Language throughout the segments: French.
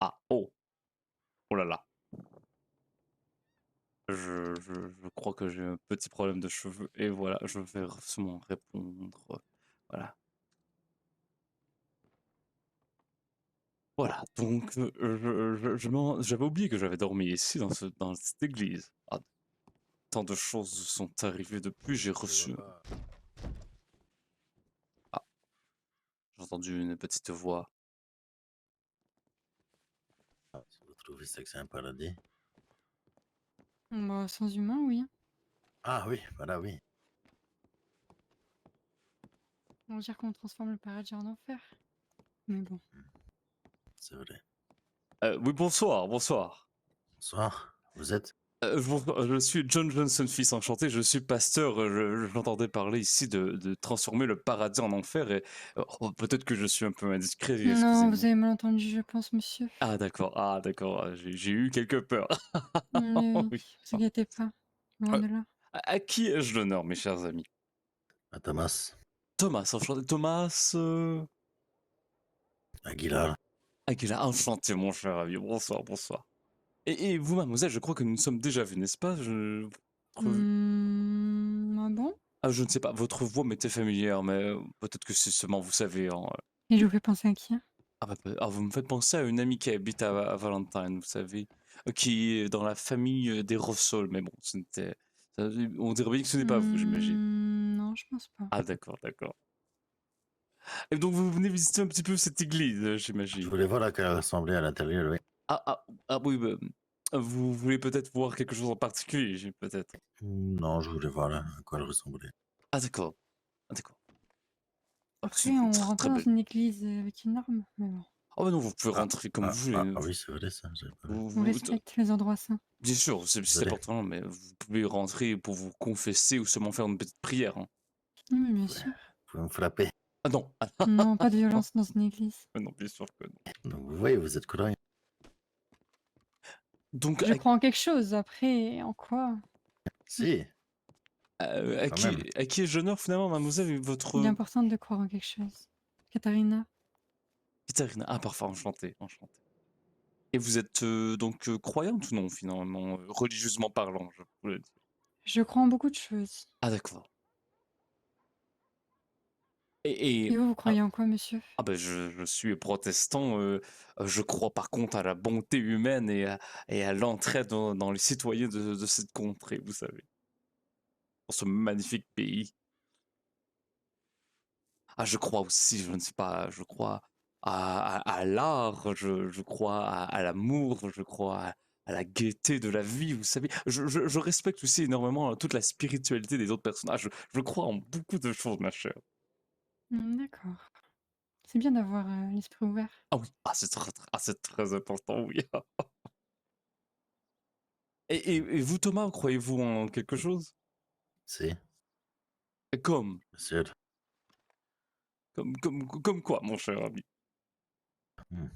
Ah, oh, oh là là. Je crois que j'ai un petit problème de cheveux et voilà, je vais seulement répondre. Voilà. Voilà, donc j'avais oublié que j'avais dormi ici dans cette église. Ah, tant de choses sont arrivées depuis, j'ai Je vois reçu. pas. Ah, j'ai entendu une petite voix. Si vous trouvez ça que c'est un paradis. Bah, sans humain, oui. Ah oui, voilà, oui. On va dire qu'on transforme le paradis en enfer. Mais bon. C'est vrai. Oui, bonsoir, bonsoir. Bonsoir. Vous êtes? Je suis John Johnson, fils enchanté, je suis pasteur. J'entendais parler ici de transformer le paradis en enfer et peut-être que je suis un peu indiscret, Non, vous excusez-moi. avez mal entendu, je pense, monsieur. Ah d'accord, j'ai eu quelques peurs. Oui, Oui. vous inquiétez pas. Loin Euh, de là. à qui ai-je l'honneur, mes chers amis? À Thomas Thomas, enchanté. Thomas Aguilar. Aguilar, enchanté, mon cher ami. Bonsoir, bonsoir. Et vous, mademoiselle, je crois que nous nous sommes déjà vus, n'est-ce pas? Ah bon? Ah, je ne sais pas, votre voix m'était familière, mais peut-être que c'est seulement, vous savez, hein. Et je vous fais penser à qui? Ah, bah, vous me faites penser à une amie qui habite à Valentine, vous savez, qui est dans la famille des Rossol, mais bon, on dirait bien que ce n'est pas vous, j'imagine. Non, je pense pas. Ah, d'accord, d'accord. Et donc, vous venez visiter un petit peu cette église, Je j'imagine. voulais voir à quoi elle ressemblait à l'intérieur, oui. Ah oui, bah, vous voulez peut-être voir quelque chose en particulier, peut-être. Non, je voulais voir à quoi elle ressemblait. Ah, d'accord. Ah, d'accord. Ah, c'est Après, une on très rentre très pas dans belle. une église avec une arme. Mais bon. Ah, bah non, vous pouvez Ah, rentrer comme vous voulez. oui, c'est vrai ça, j'avais pas vu. On Vous, respecte les endroits saints. bien sûr, c'est Désolé. important, mais vous pouvez rentrer pour vous confesser ou seulement faire une petite prière, hein. Oui, mais bien Ouais. sûr. Vous pouvez me frapper. Ah non, Non, pas de violence dans une église. non, bien sûr que non. Donc vous voyez, vous êtes croyant. Donc, Je crois en quelque chose. Après, en quoi? Si, quand même. à qui ai-je l'honneur finalement, mademoiselle, Il est votre important de croire en quelque chose. Katharina, Katharina? Ah, parfait, enchanté, enchanté. Et vous êtes donc croyante ou non, finalement, religieusement parlant, je voulais dire. je crois en beaucoup de choses. Ah, d'accord. Et, Et et vous, vous ah, croyez en quoi, monsieur? ah ben je suis protestant, je crois par contre à la bonté humaine et à l'entraide dans les citoyens de cette contrée, vous savez, dans ce magnifique pays. Ah, je crois aussi, je ne sais pas, je crois à l'art, je crois à l'amour, je crois à la gaieté de la vie, vous savez. Je respecte aussi énormément toute la spiritualité des autres personnages. Je crois en beaucoup de choses, ma chère. D'accord. C'est bien d'avoir l'esprit ouvert. Ah oui, c'est très important, oui. Et vous, Thomas, croyez-vous en quelque chose? Si, Comme, bien sûr. comme quoi, mon cher ami? Hmm.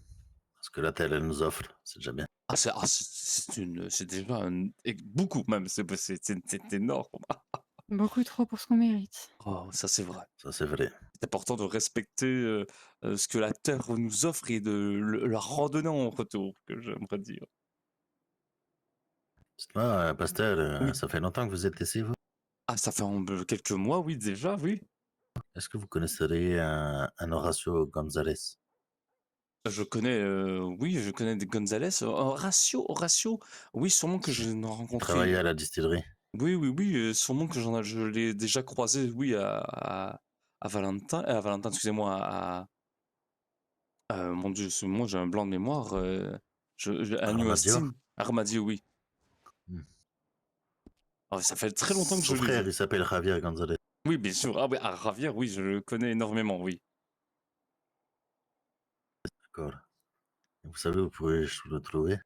Ce que la Terre elle nous offre, c'est déjà bien. C'est déjà beaucoup même, c'est énorme. Beaucoup trop pour ce qu'on mérite. Oh, ça c'est vrai. Ça, c'est vrai. C'est important de respecter ce que la Terre nous offre et de leur redonner en retour, que j'aimerais dire. Dites-moi, pasteur, Oui. ça fait longtemps que vous êtes ici, vous? Ah, ça fait quelques mois, oui, déjà, oui. Est-ce que vous connaisseriez un Horacio González? Oui, je connais des Gonzalez. Horatio, oui, sûrement que je n'ai Il rencontré. travaillait à la distillerie. Oui, oui, oui, sûrement que je l'ai déjà croisé, oui, à Valentin, excusez-moi, mon Dieu, moi j'ai un blanc de mémoire, à New Armadio? Austin, Armadio, oui. Hmm. Ah, ça fait très longtemps que je Son l'ai frère, vu. il s'appelle Javier González. Oui, bien sûr. Ah, oui, à Javier, oui, je le connais énormément, oui. D'accord. Et vous savez, vous pouvez le trouver.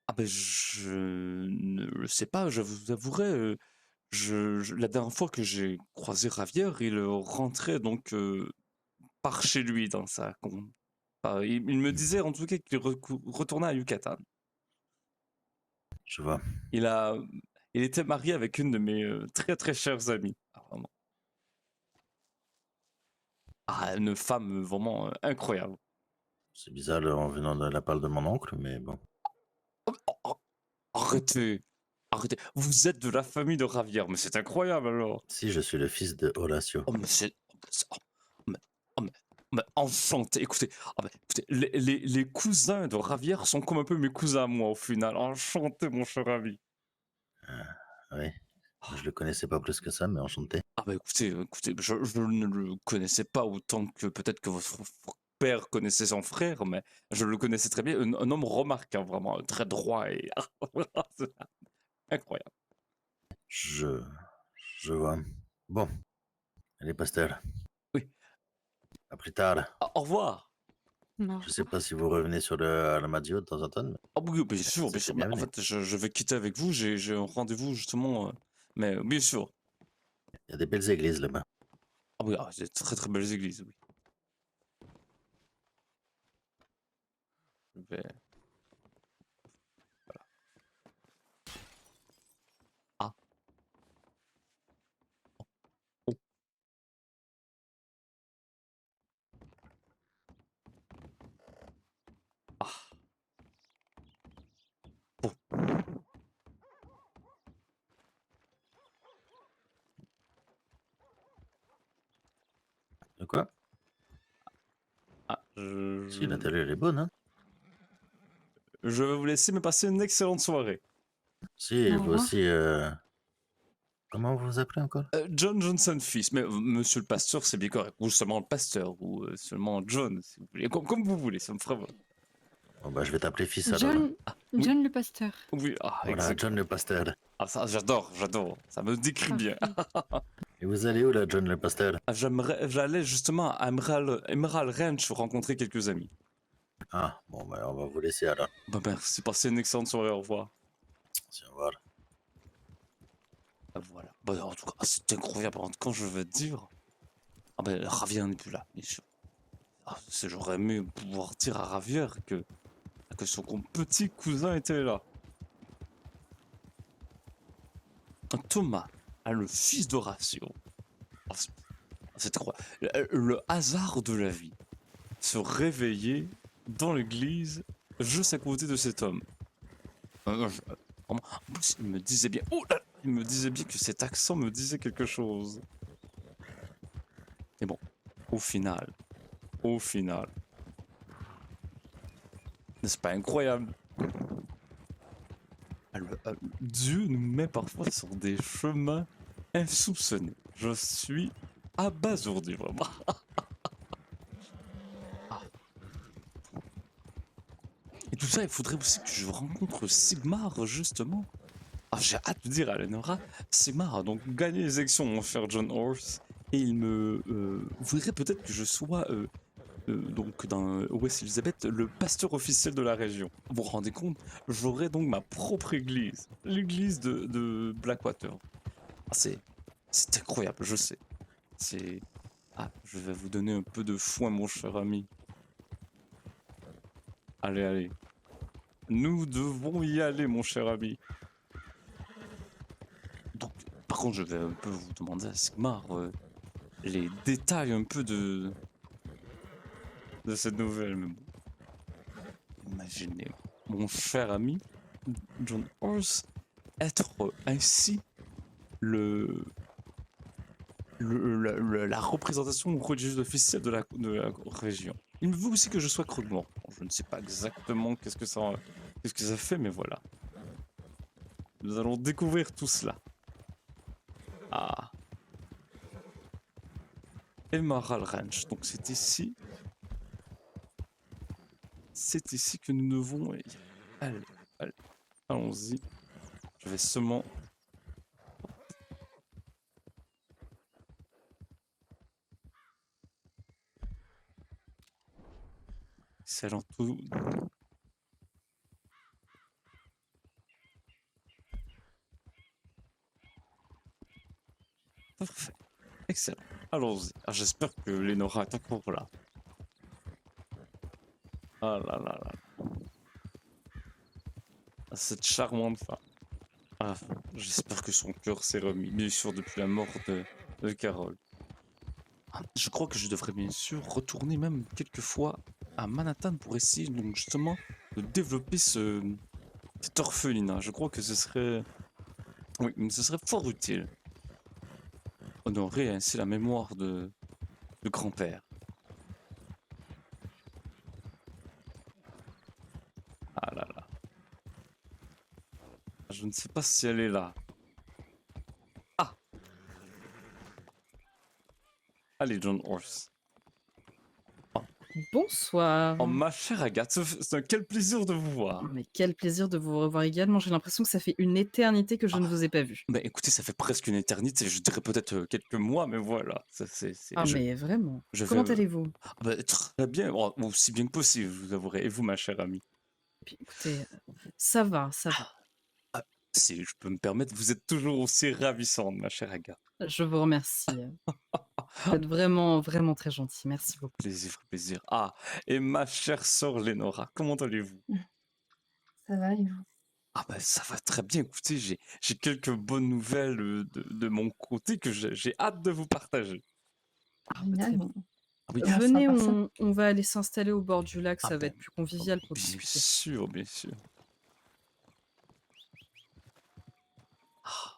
Ah ben, je ne le sais pas, je vous avouerai, la dernière fois que j'ai croisé Javier, il rentrait donc par chez lui dans il me Hmm. disait en tout cas qu'il retournait à Yucatan. Je vois. Il a, il était marié avec une de mes très très chères amies. Ah, vraiment. Ah, une femme vraiment incroyable. C'est bizarre en venant de la part de mon oncle, mais bon. Oh, oh, oh, arrêtez, arrêtez. Vous êtes de la famille de Ravière, mais c'est incroyable alors. Si, je suis le fils de Horacio. Oh, mais c'est. Oh, mais, oh, mais enchanté. Écoutez, écoutez, les cousins de Ravière sont comme un peu mes cousins à moi au final. Enchanté, mon cher ami. Oui, je le connaissais pas plus que ça, mais enchanté. Ah bah écoutez, je ne le connaissais pas autant que peut-être que votre père connaissait son frère, mais je le connaissais très bien. Un homme remarquable, vraiment, très droit et c'est incroyable. Je, je vois. Bon, allez, pasteur. Oui. À plus tard. Au revoir. Au Je sais revoir. pas si vous revenez sur le Alamadio de temps en temps, mais Ah oui, bien sûr, bien c'était sûr. Mais en bienvenu. fait, je vais quitter avec vous. J'ai un rendez-vous justement, mais bien sûr. Il y a des belles églises là-bas. Ah oui, c'est de très très belles églises, oui. Je vais- Ah, oh, ah, bon. De quoi? Ah, Si, la télé, elle est bonne, hein? je vais vous laisser me passer une excellente soirée. Si, Au vous revoir. aussi, comment vous vous appelez encore? John Johnson fils, mais monsieur le pasteur, c'est bien correct. Ou seulement le pasteur, ou seulement John, si vous voulez. Comme vous voulez, ça me fera. Bon, bah, je vais t'appeler fils alors. John, Oui, John le pasteur. oui, Voilà, exact. John le pasteur. Ah, ça, j'adore, j'adore. Ça me décrit bien. Parfait. Et vous allez où là, John le pasteur? J'allais justement à Emerald Ranch rencontrer quelques amis. Ah, bon, bah, on va vous laisser alors. Bah, merci, passez une excellente soirée, au revoir. Au revoir. Ah, voilà. Bah, en tout cas, c'est incroyable. Quand je veux te dire. Ah ben, Ravière n'est plus là, bien sûr. J'aurais aimé pouvoir dire à Ravière que son petit cousin était là. Thomas, le fils d'Horatio. Oh, c'est incroyable. Le hasard de la vie. Se réveiller dans l'église, juste à côté de cet homme. Vraiment, en plus, il me disait bien. Oh là, il me disait bien que cet accent me disait quelque chose. Et bon, au final, n'est-ce pas incroyable? Dieu nous met parfois sur des chemins insoupçonnés. Je suis abasourdi, vraiment. Ah. Et tout ça, il faudrait aussi que je rencontre Sigmar, justement. Ah, j'ai hâte de dire à Lenora, Sigmar a donc gagné les élections, mon cher John Horse, et il me voudrait peut-être que je sois donc dans West Elizabeth, le pasteur officiel de la région. Vous vous rendez compte? J'aurai donc ma propre église, l'église de Blackwater. Ah, c'est incroyable, je sais. C'est je vais vous donner un peu de foin, mon cher ami. Allez, allez. Nous devons y aller, mon cher ami. Donc, par contre, je vais un peu vous demander à Sigmar les détails un peu de cette nouvelle. Mais bon. Imaginez, mon cher ami John Horse, être ainsi la représentation religieuse officielle de la région. Il me veut aussi que je sois crûment. Bon, je ne sais pas exactement qu'est-ce que ça fait, mais voilà. Nous allons découvrir tout cela. Ah. Emerald Ranch. Donc c'est ici. C'est ici que nous devons y aller. Allez, allons-y. Je vais seulement. Excellent tout. Parfait. Excellent. Allons-y. Ah, j'espère que Lenora est encore là. Ah là là là. Ah, cette charmante femme. Ah, j'espère que son cœur s'est remis, bien sûr, depuis la mort de Carole. Ah, je crois que je devrais bien sûr retourner même quelquefois à Manhattan pour essayer donc justement de développer cet orphelinat. Je crois que ce serait, oui, ce serait fort utile. Honorer ainsi la mémoire de grand-père. Ah là là. Je ne sais pas si elle est là. Ah, allez, John Horse. Bonsoir. Oh, ma chère Agathe, c'est un quel plaisir de vous voir. Mais quel plaisir de vous revoir également. J'ai l'impression que ça fait une éternité que je ne vous ai pas vu. Ben écoutez, ça fait presque une éternité, je dirais peut-être quelques mois, mais voilà. Ah, mais vraiment. je Comment vais, allez-vous? ah ben, très bien, oh, aussi bien que possible, je vous avouerai. Et vous, ma chère amie? Puis, écoutez, ça va, ça va. Ah, si je peux me permettre, vous êtes toujours aussi ravissante, ma chère Agathe. Je vous remercie. Vous êtes vraiment, vraiment très gentil. Merci beaucoup. Plaisir, plaisir. Ah, et ma chère sœur Lénora, comment allez-vous? Ça va et vous? Ah ben ça va très bien, écoutez, j'ai quelques bonnes nouvelles de mon côté que j'ai hâte de vous partager. Ah, Génial, très bien. on Ah oui, commencera Venez, par ça. on va aller s'installer au bord du lac, ah ça va ben, être plus convivial pour bien discuter. sûr, bien sûr. Ah,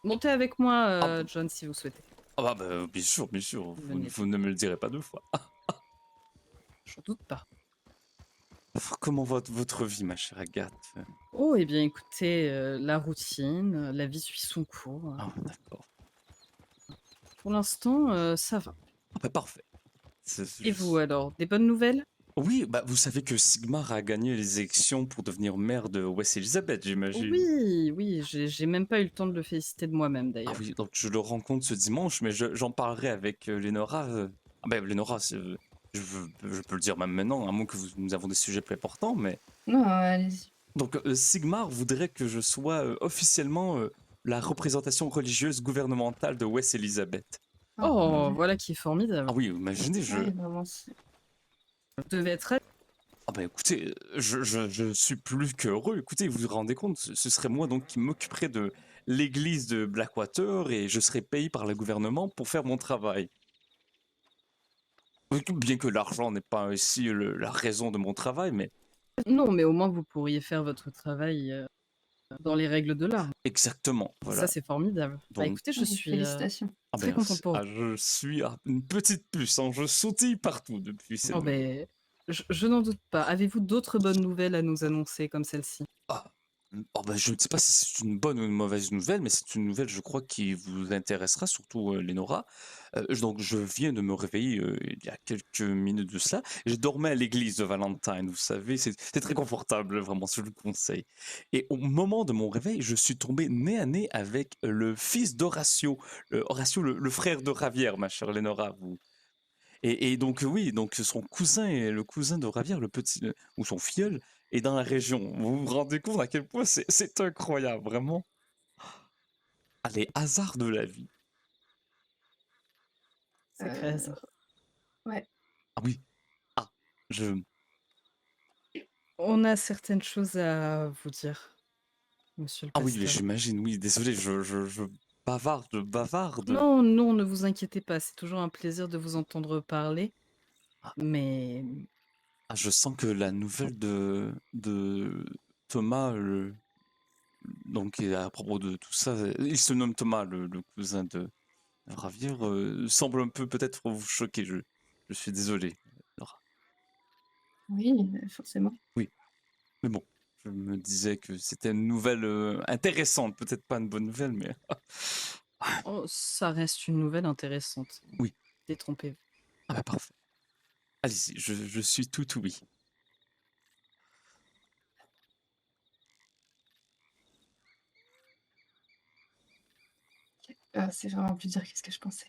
Montez avec moi, Ah, John, si vous souhaitez. ah bah, bien sûr, vous, Venez. vous ne me le direz pas deux fois. Je doute pas. Comment va votre vie, ma chère Agathe? Oh, eh bien, écoutez, la routine, la vie suit son cours. Ah, d'accord. Pour l'instant, ça va. Ah bah, parfait. Et vous alors, des bonnes nouvelles? Oui, bah, vous savez que Sigmar a gagné les élections pour devenir maire de West Elizabeth, j'imagine. Oui, oui, j'ai même pas eu le temps de le féliciter de moi-même Ah d'ailleurs. oui, donc je le rencontre ce dimanche, mais j'en parlerai avec Lénora. Ah ben, Lénora, je peux le dire même maintenant, à moins que nous avons des sujets plus importants, mais... Non, allez-y. Donc, Sigmar voudrait que je sois officiellement la représentation religieuse gouvernementale de West Elizabeth. Oh, mon Oh, Dieu. voilà qui est formidable. Ah oui, imaginez, Ouais, vraiment, Vous devez être ravis. Ah ben écoutez, je suis plus qu'heureux. Écoutez, vous vous rendez compte, ce serait moi donc qui m'occuperais de l'église de Blackwater et je serais payé par le gouvernement pour faire mon travail. Oui, bien que l'argent n'est pas ici la raison de mon travail, mais Non, mais au moins vous pourriez faire votre travail dans les règles de l'art. exactement, Ça, voilà. c'est formidable. Bah Donc, écoutez, je Oui, suis félicitations. ah très ben, contente pour vous. je suis une petite puce, hein, je sautille partout depuis ces Oh, nouvelles. ben, je n'en doute pas. Avez-vous d'autres bonnes nouvelles à nous annoncer comme celle-ci? Ah, oh ben, je ne sais pas si c'est une bonne ou une mauvaise nouvelle, mais c'est une nouvelle, je crois, qui vous intéressera, surtout Lénora. Donc, je viens de me réveiller il y a quelques minutes de cela. Je dormais à l'église de Valentine, vous savez, c'est très confortable, vraiment, je vous le conseille. Et au moment de mon réveil, je suis tombé nez à nez avec le fils d'Horatio, Horatio, le frère de Ravière, ma chère Lénora. Et donc, oui, donc son cousin et le cousin de Ravière, le petit, ou son filleul, est dans la région. Vous vous rendez compte à quel point c'est incroyable, vraiment. Ah, les hasards de la vie. Sacré hasard. Ouais. Ah oui, ah, je... On a certaines choses à vous dire, monsieur le Ah oui, pasteur. j'imagine, oui, désolé, je bavarde. Non, non, ne vous inquiétez pas, c'est toujours un plaisir de vous entendre parler. Ah, Mais ah, je sens que la nouvelle de Thomas, donc et à propos de tout ça, il se nomme Thomas, le cousin de Ravière, semble un peu peut-être vous choquer, je suis désolé. Laura. Oui, forcément. Oui, mais bon, je me disais que c'était une nouvelle intéressante, peut-être pas une bonne nouvelle, mais oh, ça reste une nouvelle intéressante. oui, Détrompez-vous. ah bah parfait. Allez-y, je suis tout oui. C'est vraiment plus dur que ce que je pensais.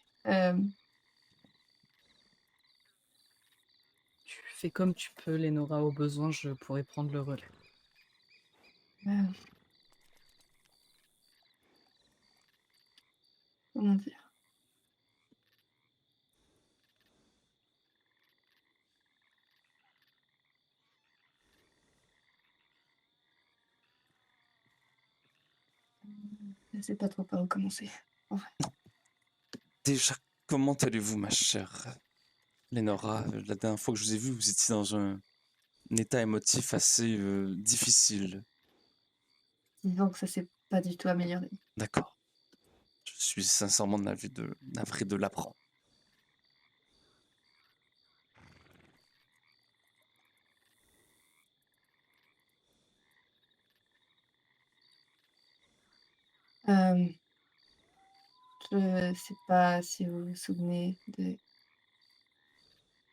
Tu fais comme tu peux, Lénora, au besoin, je pourrais prendre le relais. euh, comment dire? Je sais pas trop par où commencer. En vrai. Déjà, Comment allez-vous, ma chère Lénora? La dernière fois que je vous ai vu, vous étiez dans un état émotif assez difficile. Disons que ça s'est pas du tout amélioré. D'accord. Je suis sincèrement navré de l'apprendre. Euh, je sais pas si vous vous souvenez de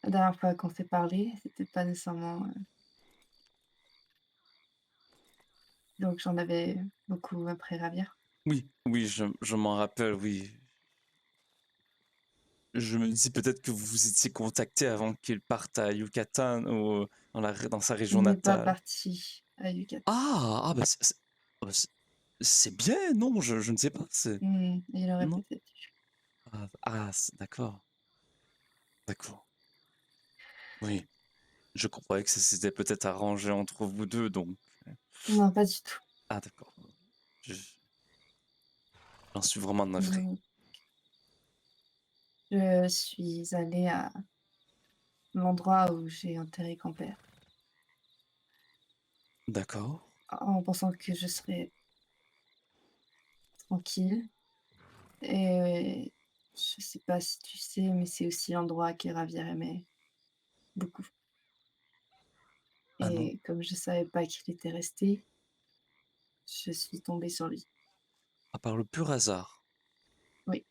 la dernière fois qu'on s'est parlé, c'était pas nécessairement. Donc j'en avais beaucoup après Ravière. Oui, oui, je m'en rappelle, oui. Je me dis peut-être que vous vous étiez contacté avant qu'il parte à Yucatan ou dans sa région Il n'est pas natale. parti à Yucatan. Ah, bah ah, bah, c'est bien, non, je ne sais pas. Il aurait Non? peut-être dû. D'accord, d'accord. Oui, je croyais que ça s'était peut-être arrangé entre vous deux, donc. Non, pas du tout. Ah, d'accord. Je- J'en suis vraiment navré. Donc, je suis allée à l'endroit où j'ai enterré grand-père D'accord. en pensant que je serais tranquille. Et je sais pas si tu sais, mais c'est aussi l'endroit que Ravière aimait beaucoup. Ah non. Et comme je savais pas qu'il était resté, je suis tombée sur lui. À part le pur hasard. Oui,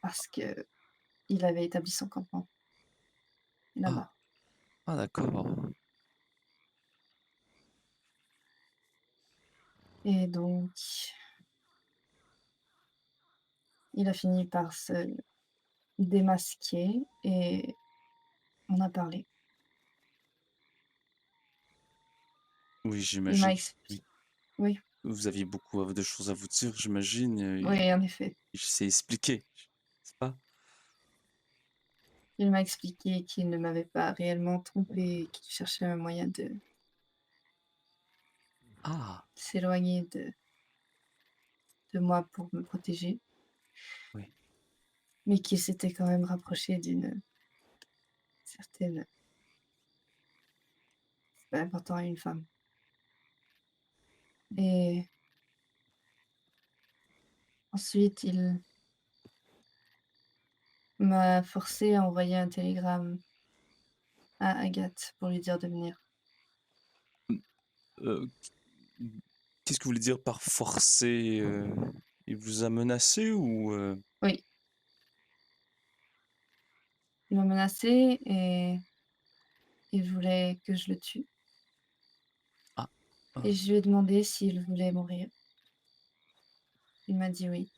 parce que il avait établi son campement Ah, là-bas. ah d'accord. Et donc, il a fini par se démasquer et on a parlé. Oui, Il m'a j'imagine. expliqué. Oui. Oui, Vous aviez beaucoup de choses à vous dire, j'imagine. oui, en effet. Il s'est expliqué, n'est-ce pas? Il m'a expliqué qu'il ne m'avait pas réellement trompée et qu'il cherchait un moyen de Ah, s'éloigner de moi pour me protéger, oui. mais qu'il s'était quand même rapproché d'une certaine, c'est pas important à une femme. Et ensuite, il m'a forcé à envoyer un télégramme à Agathe pour lui dire de venir. Euh, Qu'est-ce que vous voulez dire par forcer? Il vous a menacé ou Oui, il m'a menacé et il voulait que je le tue. Ah, Et ah, je lui ai demandé s'il voulait mourir. Il m'a dit oui.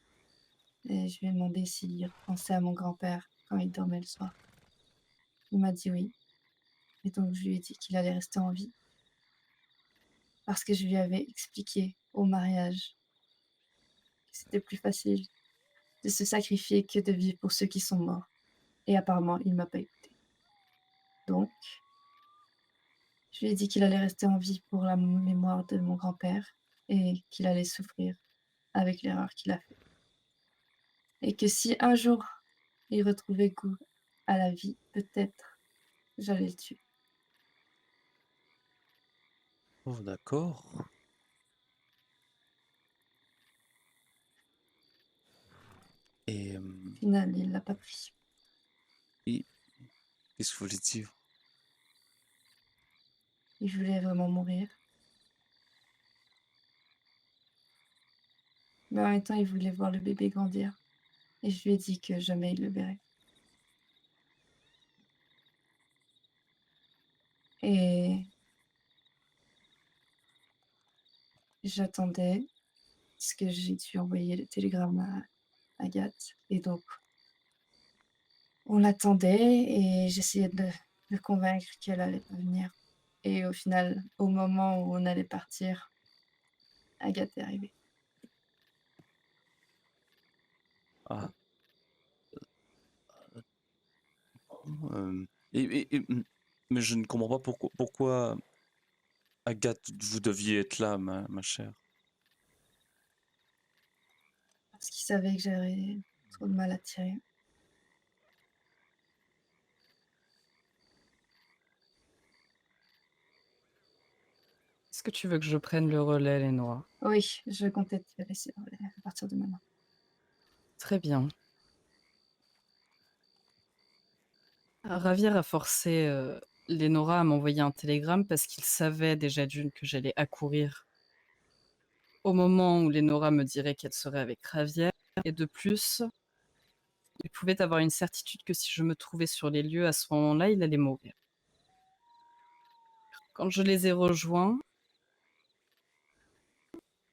Et je lui ai demandé s'il repensait à mon grand-père quand il dormait le soir. Il m'a dit oui. Et donc je lui ai dit qu'il allait rester en vie. Parce que je lui avais expliqué au mariage que c'était plus facile de se sacrifier que de vivre pour ceux qui sont morts. Et apparemment, il m'a pas écouté. Donc, je lui ai dit qu'il allait rester en vie pour la mémoire de mon grand-père et qu'il allait souffrir avec l'erreur qu'il a faite. Et que si un jour il retrouvait goût à la vie, peut-être j'allais le tuer. oh, d'accord. Et, Au final, il l'a pas pris. et qu'est-ce que vous voulez dire? Il voulait vraiment mourir. Mais en même temps, il voulait voir le bébé grandir. Et je lui ai dit que jamais il le verrait. Et j'attendais parce que j'ai dû envoyer le télégramme à Agathe. Et donc, on l'attendait et j'essayais de le convaincre qu'elle allait pas venir. Et au final, au moment où on allait partir, Agathe est arrivée. Ah, mais je ne comprends pas pourquoi Agathe, vous deviez être là, ma chère. Parce qu'il savait que j'avais trop de mal à tirer. Est-ce que tu veux que je prenne le relais, Lénora? Oui, je comptais te laisser à partir de maintenant. Très bien. Ravier a forcé Lénora à m'envoyer un télégramme parce qu'il savait déjà d'une que j'allais accourir au moment où Lénora me dirait qu'elle serait avec Ravier. Et de plus, il pouvait avoir une certitude que si je me trouvais sur les lieux à ce moment-là, il allait mourir. Quand je les ai rejoints,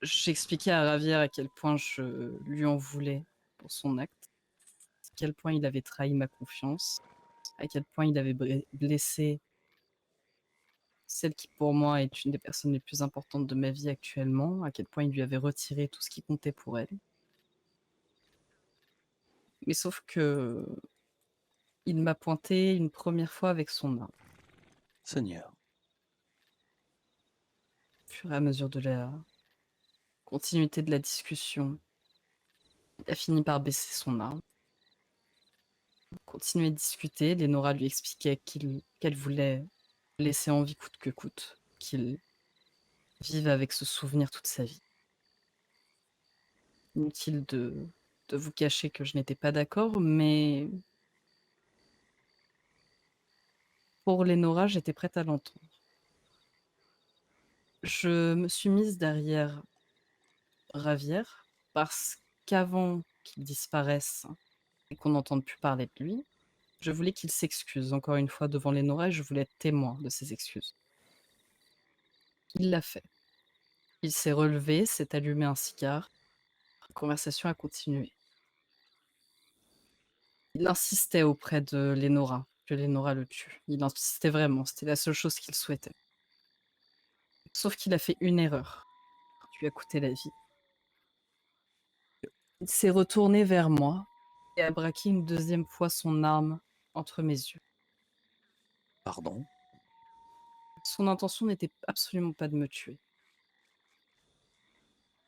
j'expliquais à Ravier à quel point je lui en voulais pour son acte, à quel point il avait trahi ma confiance, à quel point il avait blessé celle qui pour moi est une des personnes les plus importantes de ma vie actuellement, à quel point il lui avait retiré tout ce qui comptait pour elle. Mais sauf que il m'a pointé une première fois avec son arme. Seigneur. Au fur et à mesure de la continuité de la discussion, il a fini par baisser son arme. On continuait de discuter, Lénora lui expliquait qu'elle voulait le laisser en vie coûte que coûte, qu'il vive avec ce souvenir toute sa vie. Inutile de vous cacher que je n'étais pas d'accord, mais pour Lénora, j'étais prête à l'entendre. Je me suis mise derrière Ravière parce qu'avant qu'il disparaisse et qu'on n'entende plus parler de lui, je voulais qu'il s'excuse encore une fois devant Lénora et je voulais être témoin de ses excuses. Il l'a fait. Il s'est relevé, s'est allumé un cigare. La conversation a continué. Il insistait auprès de Lénora, que Lénora le tue. Il insistait vraiment, c'était la seule chose qu'il souhaitait. Sauf qu'il a fait une erreur qui lui a coûté la vie. Il s'est retourné vers moi et a braqué une deuxième fois son arme entre mes yeux. Pardon. Son intention n'était absolument pas de me tuer.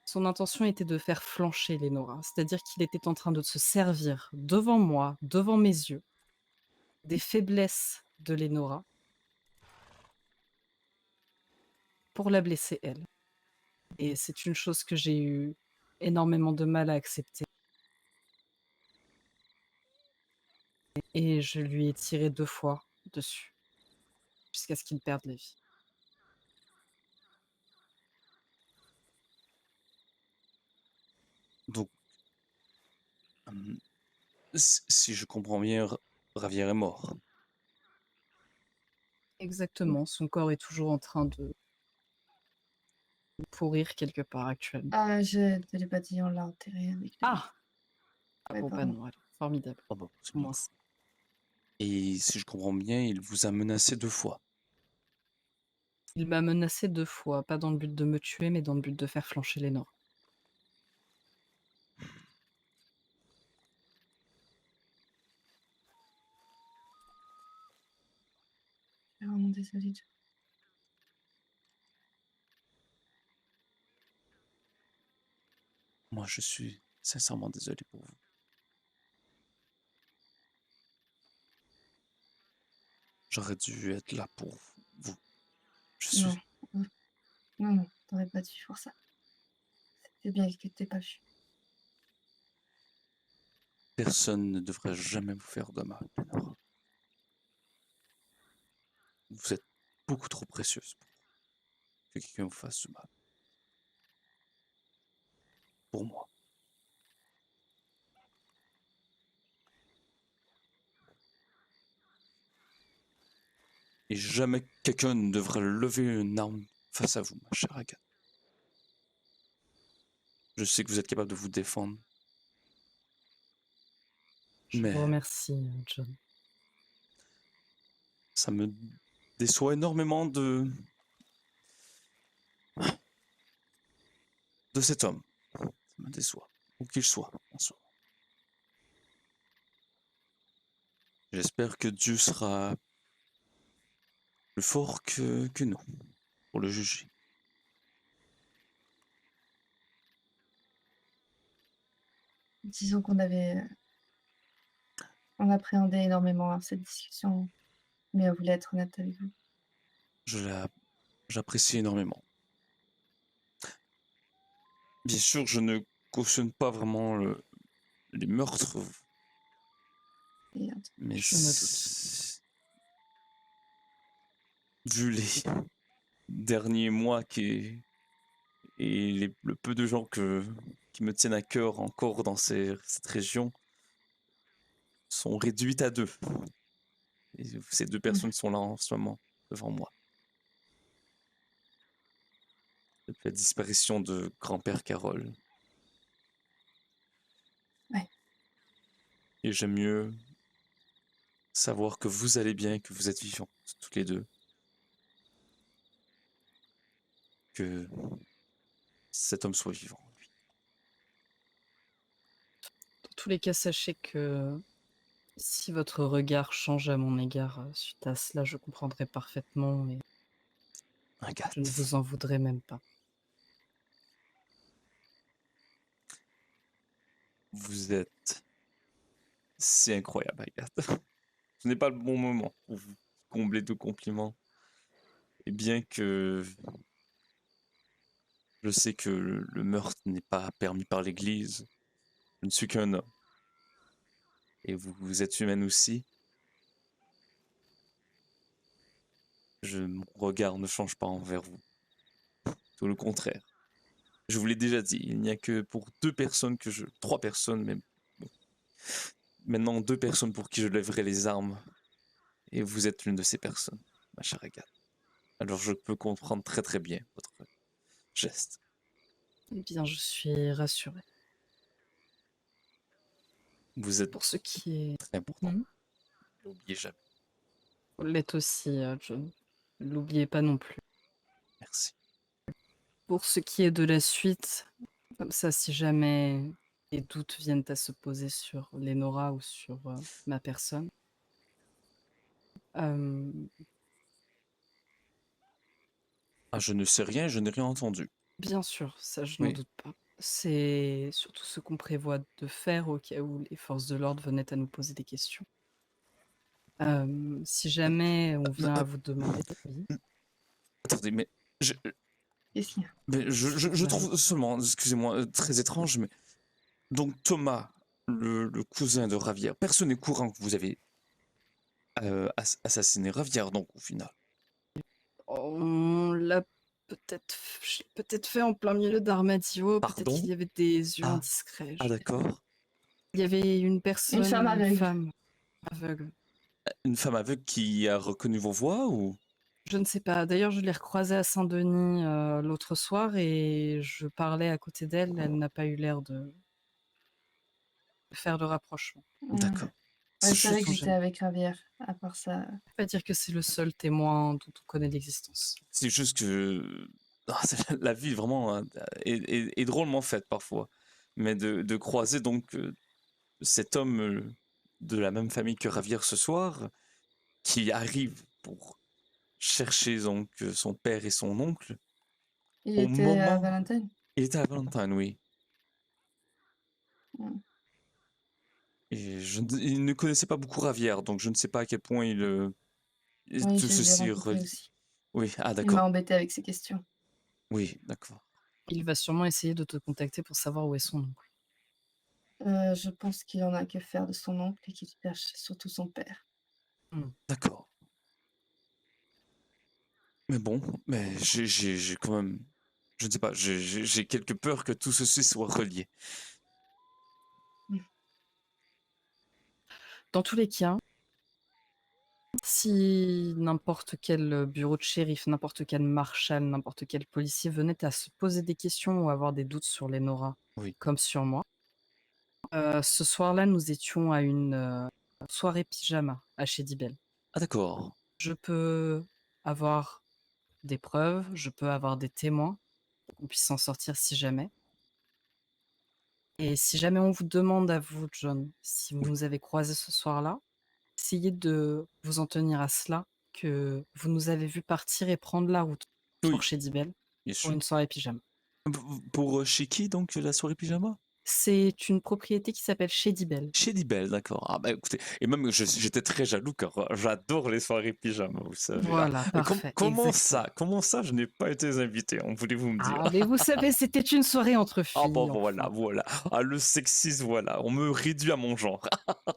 Son intention était de faire flancher Lénora, c'est-à-dire qu'il était en train de se servir devant moi, devant mes yeux, des faiblesses de Lénora pour la blesser elle. Et c'est une chose que j'ai eu énormément de mal à accepter. Et je lui ai tiré 2 fois dessus, jusqu'à ce qu'il perde la vie. Donc, hum, si je comprends bien, Ravière est mort. Exactement, son corps est toujours en train de pourrir quelque part actuellement. Ah, je te l'ai pas dit, on l'a enterré avec lui. Ah! Ah Ouais, bon, bah pardon. non, alors, formidable. Oh, bah, c'est Au moins bien. Et si je comprends bien, il vous a menacé 2 fois. il m'a menacé 2 fois, pas dans le but de me tuer, mais dans le but de faire flancher Lénore. Je suis vraiment désolée. Moi, je suis sincèrement désolé pour vous. J'aurais dû être là pour vous. Je Non, suis non, t'aurais pas dû faire ça. C'est bien que t'aies pas vu. Personne ne devrait jamais vous faire de mal, Lénore. Vous êtes beaucoup trop précieuse pour que quelqu'un vous fasse du mal. Pour moi. Et jamais quelqu'un ne devrait lever une arme face à vous, ma chère Agathe. Je sais que vous êtes capable de vous défendre, Je mais vous remercie, John. ça me déçoit énormément de cet homme. Ça me déçoit, où qu'il soit en ce moment. J'espère que Dieu sera plus fort que nous pour le juger. Disons qu'on avait, on appréhendait énormément cette discussion, mais on voulait être honnête avec vous. Je la- J'apprécie énormément. Bien sûr, je ne cautionne pas vraiment les meurtres, Et, mais Je me doute. vu les derniers mois et le peu de gens qui me tiennent à cœur encore dans cette région sont réduites à 2. Et ces 2 personnes sont là en ce moment, devant moi. Depuis la disparition de grand-père Carole. Ouais. Et j'aime mieux savoir que vous allez bien et que vous êtes vivants, toutes les 2, que cet homme soit vivant, lui. Dans tous les cas, sachez que si votre regard change à mon égard suite à cela, je comprendrai parfaitement et Agathe, je ne vous en voudrais même pas. vous êtes si incroyable, Agathe. Ce n'est pas le bon moment pour vous combler de compliments. Et bien que je sais que le meurtre n'est pas permis par l'Église, je ne suis qu'un homme. Et vous êtes humaine aussi. Mon regard ne change pas envers vous. Tout le contraire. Je vous l'ai déjà dit, il n'y a que pour 3 personnes, mais bon. Maintenant 2 personnes pour qui je lèverai les armes. Et vous êtes l'une de ces personnes, ma chère Agathe. Alors je peux comprendre très très bien votre geste. Eh bien, je suis rassurée. Vous êtes Pour ce qui est... très important. Mhm. N'oubliez jamais. Vous l'êtes aussi, John. Ne l'oubliez pas non plus. Merci. Pour ce qui est de la suite, comme ça, si jamais des doutes viennent à se poser sur Lénora ou sur ma personne, Ah, je ne sais rien, je n'ai rien entendu. bien sûr, ça je n'en Oui. doute pas. C'est surtout ce qu'on prévoit de faire au cas où les forces de l'ordre venaient à nous poser des questions. Si jamais on vient à vous demander... Oui, Attendez, mais je, Qu'est-ce qu'il y a? mais je trouve seulement, excusez-moi, très étrange, mais donc Thomas, le cousin de Ravière, personne n'est courant que vous avez assassiné Ravière, donc au final. on l'a peut-être fait en plein milieu d'Armadillo, peut-être Pardon? qu'il y avait des yeux Ah. indiscrets. Ah d'accord. Il y avait une personne, femme aveugle. femme aveugle. Une femme aveugle qui a reconnu vos voix ou? Je ne sais pas. D'ailleurs, je l'ai recroisée à Saint-Denis l'autre soir et je parlais à côté d'elle. Elle n'a pas eu l'air de faire de rapprochement. D'accord. Ouais, C'est c'est vrai juste, que j'étais avec Ravière. À part ça, Je peux pas dire que c'est le seul témoin dont on connaît l'existence. c'est juste que la vie vraiment est drôlement faite parfois. Mais de croiser donc cet homme de la même famille que Ravière ce soir, qui arrive pour chercher donc son père et son oncle, il au était à moment... Valentine. Il était à Valentine, oui. Mm. Et il ne connaissait pas beaucoup Ravière, donc je ne sais pas à quel point Oui, tout je l'ai ceci rencontré relie. aussi. Oui, ah Il m'a d'accord. embêté avec ses questions. Oui, d'accord. Il va sûrement essayer de te contacter pour savoir où est son oncle. Je pense qu'il en a que faire de son oncle et qu'il cherche surtout son père. D'accord. Mais bon, mais j'ai quand même... Je ne sais pas, j'ai quelque peur que tout ceci soit relié. Dans tous les cas, si n'importe quel bureau de shérif, n'importe quel marshal, n'importe quel policier venait à se poser des questions ou avoir des doutes sur Lénora, Oui. comme sur moi, ce soir-là, nous étions à une soirée pyjama à chez Dibel. Ah d'accord. Je peux avoir des preuves, je peux avoir des témoins, pour qu'on puisse s'en sortir si jamais. Et si jamais on vous demande à vous, John, si vous Oui. nous avez croisés ce soir-là, essayez de vous en tenir à cela, que vous nous avez vu partir et prendre la route Oui, pour chez Dibel bien pour sûr. une soirée pyjama. Pour chez qui donc la soirée pyjama? C'est une propriété qui s'appelle Shady Belle. Chez Libelle, d'accord. Ah bah écoutez, et même j'étais très jaloux car j'adore les soirées pyjama, vous savez. Voilà, parfait, exactement. Comment ça, je n'ai pas été invité, voulez-vous me dire? Ah, mais vous savez, c'était une soirée entre Ah bah filles, voilà, enfin. voilà. Ah le sexisme, voilà, on me réduit à mon genre.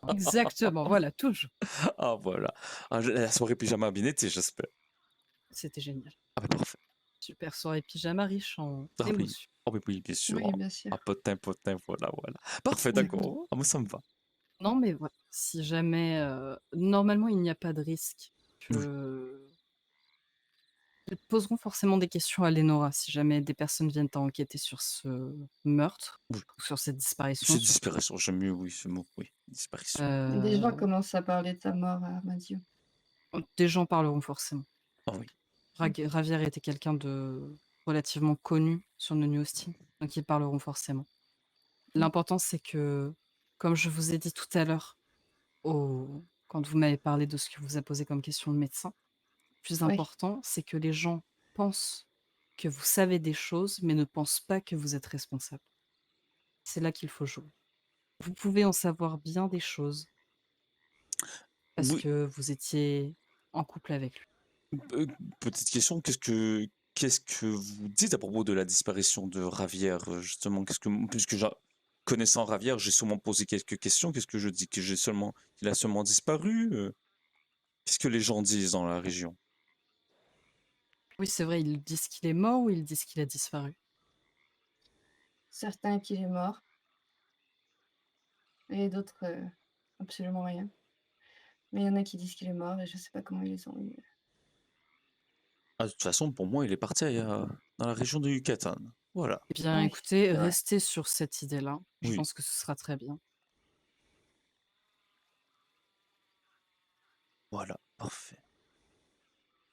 Exactement, voilà, toujours. Ah voilà. Ah, la soirée pyjama a bien été, j'espère. C'était génial. Ah bah parfait. Super soirée pyjama riche en Ah oui. émotions. Ah oui, bien sûr. Oui, bien sûr. Ah potin, voilà, voilà. Parfait, Mhm. d'accord. Ah moi ça me va. Non, mais voilà, si jamais... normalement, il n'y a pas de risque Oui. que... Ils poseront forcément des questions à Lénora si jamais des personnes viennent à enquêter sur ce meurtre, Oui. ou sur cette disparition C'est surtout. disparition, j'aime mieux, oui, ce mot, oui. Disparition. Des gens Euh, commencent à parler de ta mort à Madio. Des gens parleront forcément. Ah oui. Ravière était quelqu'un de relativement connu sur le New Austin, donc ils parleront forcément. L'important, c'est que, comme je vous ai dit tout à l'heure, quand vous m'avez parlé de ce que vous a posé comme question le médecin, le plus Oui, important, c'est que les gens pensent que vous savez des choses, mais ne pensent pas que vous êtes responsable. C'est là qu'il faut jouer. Vous pouvez en savoir bien des choses parce Oui, que vous étiez en couple avec lui. petite question, qu'est-ce que vous dites à propos de la disparition de Ravière, justement? Puisque connaissant Ravière, j'ai sûrement posé quelques questions. Qu'est-ce que je dis? Qu'il a seulement disparu? Qu'est-ce que les gens disent dans la région? Oui, c'est vrai, ils disent qu'il est mort ou ils disent qu'il a disparu. certains qu'il est mort et d'autres absolument rien. Mais il y en a qui disent qu'il est mort et je sais pas comment ils les ont eu. Ah, de toute façon, pour moi, il est parti dans la région de Yucatan. Voilà. Eh bien, Oui, écoutez, c'est vrai. restez sur cette idée-là. Je Oui, pense que ce sera très bien. voilà, parfait.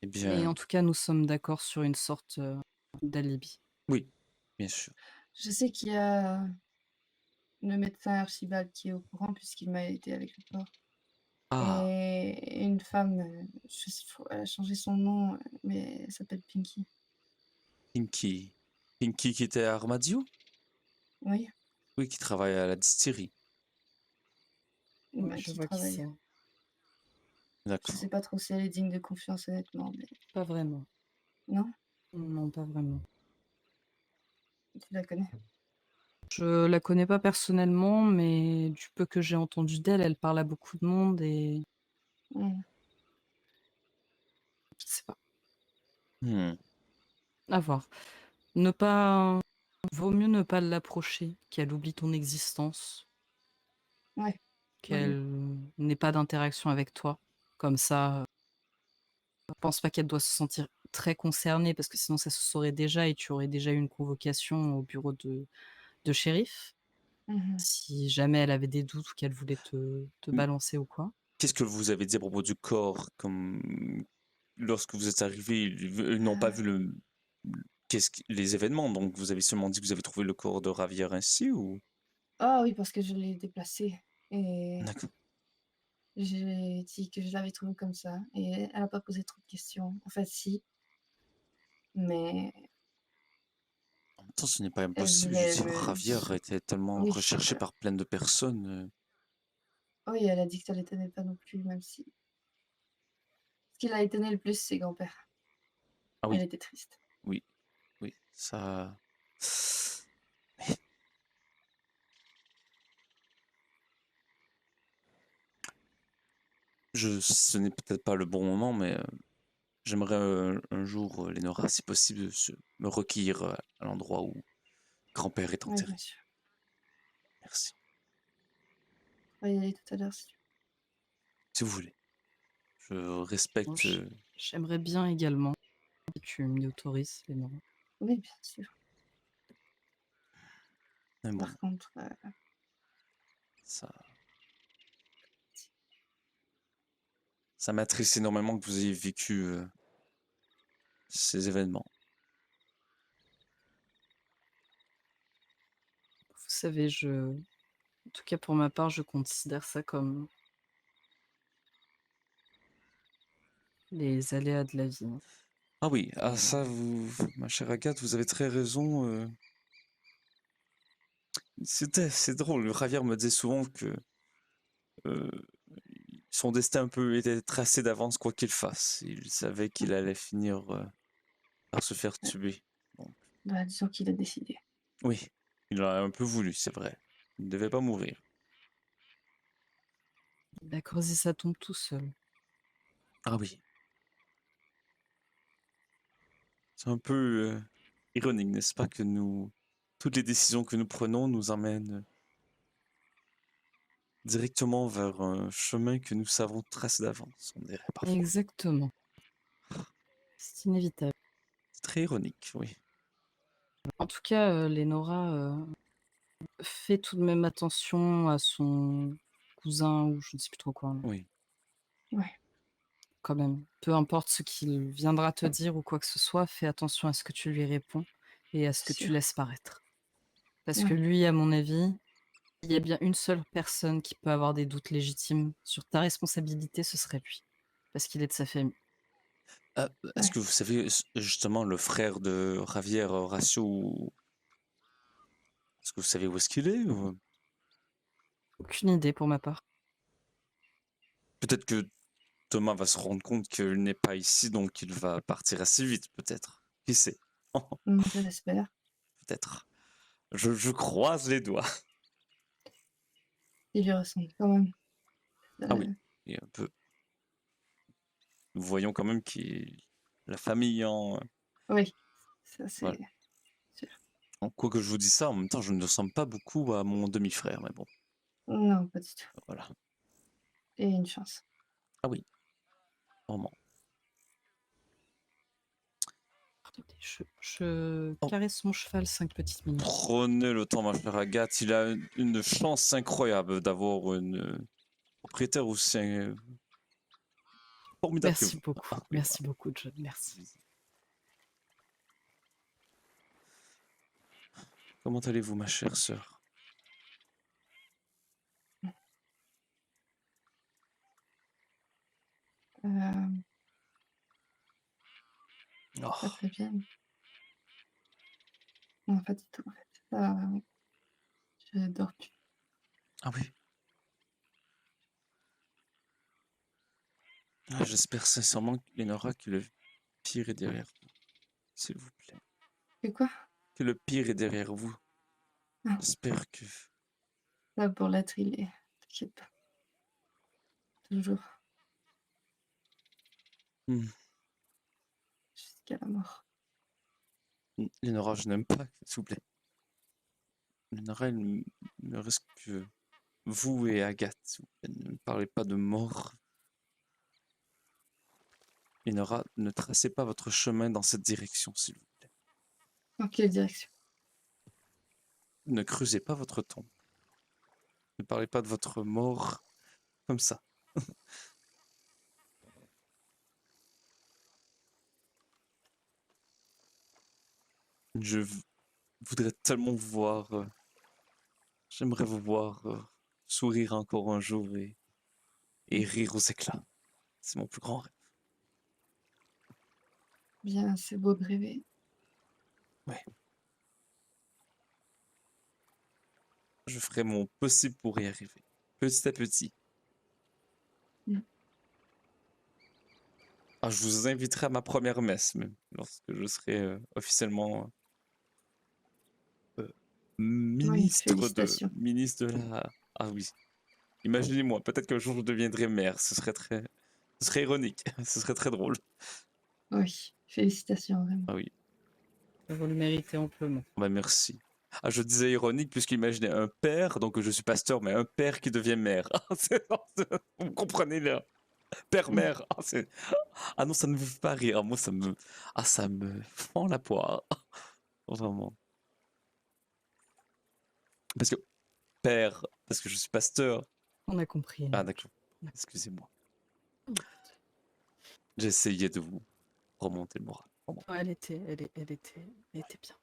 Eh Mais bien, en tout cas, nous sommes d'accord sur une sorte d'alibi. oui, bien sûr. Je sais qu'il y a le médecin Archibald qui est au courant puisqu'il m'a aidé avec le corps. Ah, Et une femme, elle a changé son nom, mais elle s'appelle Pinky. Pinky. Pinky qui était à Armadio? Oui, Oui, qui travaille à la distillerie. Oui, je qui vois qui travaille. c'est. Je D'accord. sais pas trop si elle est digne de confiance, honnêtement, mais Pas vraiment. non, Non, pas vraiment. tu la connais. Je la connais pas personnellement, mais du peu que j'ai entendu d'elle, elle parle à beaucoup de monde et Hmm. je sais pas. Hmm. À voir. Ne pas... Vaut mieux ne pas l'approcher, qu'elle oublie ton existence, Ouais, vaut mieux. qu'elle n'ait pas d'interaction avec toi. Comme ça, je pense pas qu'elle doit se sentir très concernée, parce que sinon ça se saurait déjà et tu aurais déjà eu une convocation au bureau de shérif, Mhm. si jamais elle avait des doutes ou qu'elle voulait te M- balancer ou quoi. Qu'est-ce que vous avez dit à propos du corps, comme lorsque vous êtes arrivé, ils n'ont pas vu les événements, donc vous avez seulement dit que vous avez trouvé le corps de Ravière ainsi ou? Ah oui, parce que je l'ai déplacé et D'accord. j'ai dit que je l'avais trouvé comme ça et elle a pas posé trop de questions. En fait, si, mais En même temps, ce n'est pas elle impossible. Je veux voulait dire, me... Ravière était tellement Oui, recherché par plein de personnes. oui, elle a dit que ça l'étonnait pas non plus, même si... Ce qui l'a étonné le plus, c'est grand-père. Ah Elle oui, était triste. oui, oui, ça. Ce n'est peut-être pas le bon moment, mais j'aimerais un jour, Lénora, si possible, me recueillir à l'endroit où grand-père est Oui, enterré. bien sûr. Merci. On va y aller tout à l'heure si tu Si vous voulez. Je Moi, respecte. j'aimerais bien également, si tu m'y autorises, Lénore. veux. Oui, bien sûr. Mais bon, Par contre, ça, ça m'attriste énormément que vous ayez vécu ces événements. Vous savez, en tout cas pour ma part, je considère ça comme les aléas de la vie, hein. Ah oui, ah ça, ma chère Agathe, vous avez très raison. C'est drôle. Javier me disait souvent que euh, son destin un peu était tracé d'avance, quoi qu'il fasse. Il savait qu'il allait finir par se faire tuer. Donc, Bah, disons qu'il a décidé. oui, il a un peu voulu, c'est vrai. Il ne devait pas mourir. Il a creusé sa tombe tout seul. Ah oui. C'est un peu ironique, n'est-ce pas, que toutes les décisions que nous prenons nous emmènent directement vers un chemin que nous savons tracer d'avance, on dirait parfois. Exactement. C'est inévitable. C'est très ironique, oui. En tout cas, Lénora fait tout de même attention à son cousin ou je ne sais plus trop quoi. Oui. Ouais. Quand même. Peu importe ce qu'il viendra te dire ou quoi que ce soit, fais attention à ce que tu lui réponds et à ce que tu Sûr. laisses paraître. Parce que Ouais. lui, à mon avis, il y a bien une seule personne qui peut avoir des doutes légitimes sur ta responsabilité, ce serait lui. Parce qu'il est de sa famille. Est-ce Ouais. que vous savez justement le frère de Javier Horacio, est-ce que vous savez où est-ce qu'il est ou... Aucune idée pour ma part. Peut-être que Thomas va se rendre compte qu'il n'est pas ici, donc il va partir assez vite, peut-être. Qui sait? Je l'espère. Peut-être. Je croise les doigts. Il lui ressemble quand même. Ah oui, et un peu. Nous voyons quand même qu'il la famille Oui, ça c'est voilà. sûr. Quoi que je vous dise ça, en même temps, je ne ressemble pas beaucoup à mon demi-frère, mais bon, Non, pas du tout. voilà. Et une chance. Ah oui, vraiment. Attendez, je Oh. caresse mon cheval 5 petites minutes. Prenez le temps, ma chère Agathe. Il a une chance incroyable d'avoir une propriétaire aussi formidable que Merci vous. beaucoup. Ah oui, Merci beaucoup, John. Merci. voilà. Comment allez-vous, ma chère sœur? Euh, Oh. Pas très bien. Non, pas du tout en fait. Je dors plus. Ah oui. Ah, j'espère sincèrement, Lénora, que le pire est derrière vous, s'il vous plaît. Et quoi? Que le pire est derrière vous. Ah. J'espère que... Là, pour l'être, il est. T'inquiète pas. Toujours. Hmm. Jusqu'à la mort. Lénora, je n'aime pas, s'il vous plaît. Lénora, il ne reste que vous et Agathe, s'il vous plaît. Ne me parlez pas de mort. Lénora, ne tracez pas votre chemin dans cette direction, s'il vous plaît. Dans quelle direction? Ne creusez pas votre tombe. Ne parlez pas de votre mort comme ça. Je voudrais tellement vous voir. J'aimerais vous voir sourire encore un jour et rire aux éclats. C'est mon plus grand rêve. Bien, c'est beau de rêver. Ouais. Je ferai mon possible pour y arriver. Petit à petit. Mm. Ah, je vous inviterai à ma première messe, même, lorsque je serai officiellement Oui, ministre félicitations. ministre de la... Ah oui. Imaginez-moi, peut-être qu'un jour je deviendrai maire. Ce serait ironique. Ce serait très drôle. Oui, félicitations, vraiment. Ah oui. Vous le méritez amplement. Bah merci. Ah, je disais ironique puisqu'imaginez un père, donc je suis pasteur, mais un père qui devient maire. Vous comprenez là? Père-mère. Ah non, ça ne vous fait pas rire. Moi, ça me fend la poire. Vraiment. Parce que père, parce que je suis pasteur. On a compris. Ah d'accord. Excusez-moi. J'ai essayé de vous remonter le moral. Vraiment. Elle était bien. Elle était bien.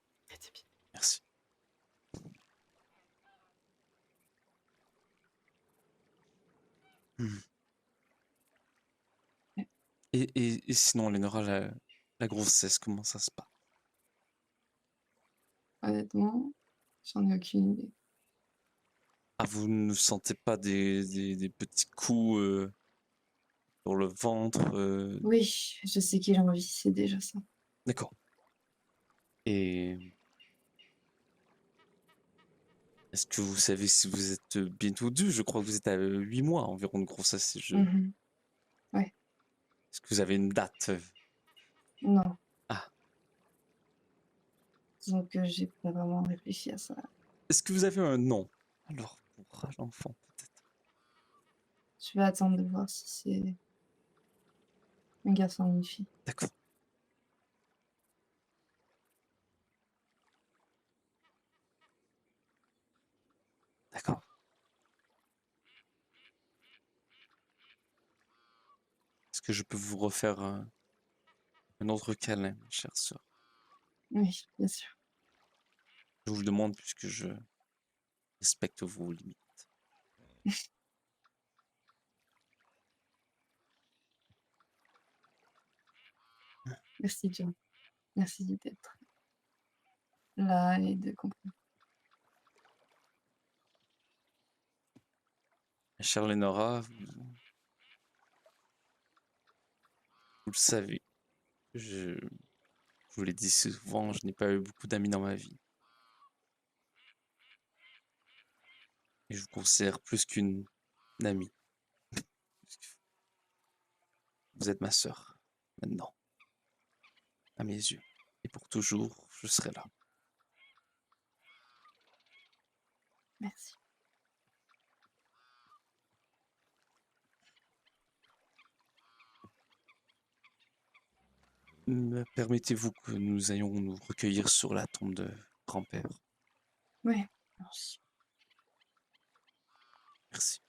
Merci. Hmm. Et sinon, Lénora, la grossesse, comment ça se passe? Honnêtement, j'en ai aucune idée. Ah, vous ne sentez pas des petits coups sur le ventre Oui, je sais qu'il a envie, c'est déjà ça. D'accord. Et est-ce que vous savez si vous êtes bientôt dû? Je crois que vous êtes à 8 mois environ de grossesse. Si je... Mhm. Ouais, Est-ce que vous avez une date? non. Ah. Donc, j'ai pas vraiment réfléchi à ça. Est-ce que vous avez un nom? Alors, pour l'enfant, peut-être. Je vais attendre de voir si c'est un garçon ou une fille. D'accord. D'accord. Est-ce que je peux vous refaire un autre câlin, ma chère sœur? Oui, bien sûr. Je vous le demande puisque je respecte vos limites. Merci, John. Merci d'être là et de comprendre. Ma chère Lénora, vous le savez, je vous l'ai dit souvent, je n'ai pas eu beaucoup d'amis dans ma vie. Et je vous considère plus qu'une amie. Puisque vous êtes ma sœur, maintenant, à mes yeux. Et pour toujours, je serai là. Merci. Permettez-vous que nous ayons nous recueillir sur la tombe de grand-père? Ouais, merci. Merci.